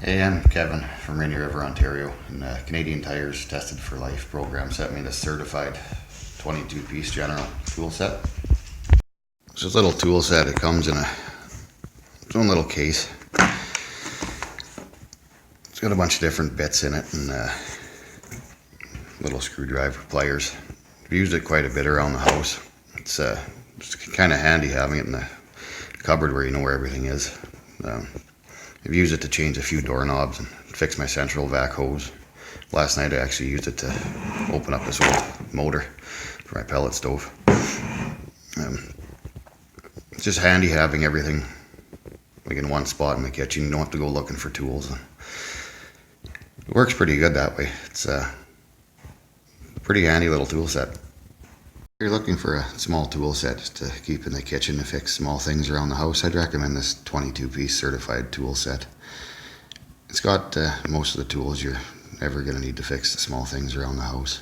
Hey, I'm Kevin from Rainy River, Ontario, and Canadian Tire's Tested for Life program sent me this certified 22-piece general tool set. It's just a little tool set. It comes in its own little case. It's got a bunch of different bits in it and little screwdriver pliers. I've used it quite a bit around the house. It's kind of handy having it in the cupboard where you know where everything is. I've used it to change a few doorknobs and fix my central vac hose. Last night I actually used it to open up this old motor for my pellet stove. It's just handy having everything like in one spot in the kitchen. You don't have to go looking for tools. It works pretty good that way. It's a pretty handy little tool set. If you're looking for a small tool set just to keep in the kitchen to fix small things around the house, I'd recommend this 22-piece certified tool set. It's got most of the tools you're ever going to need to fix the small things around the house.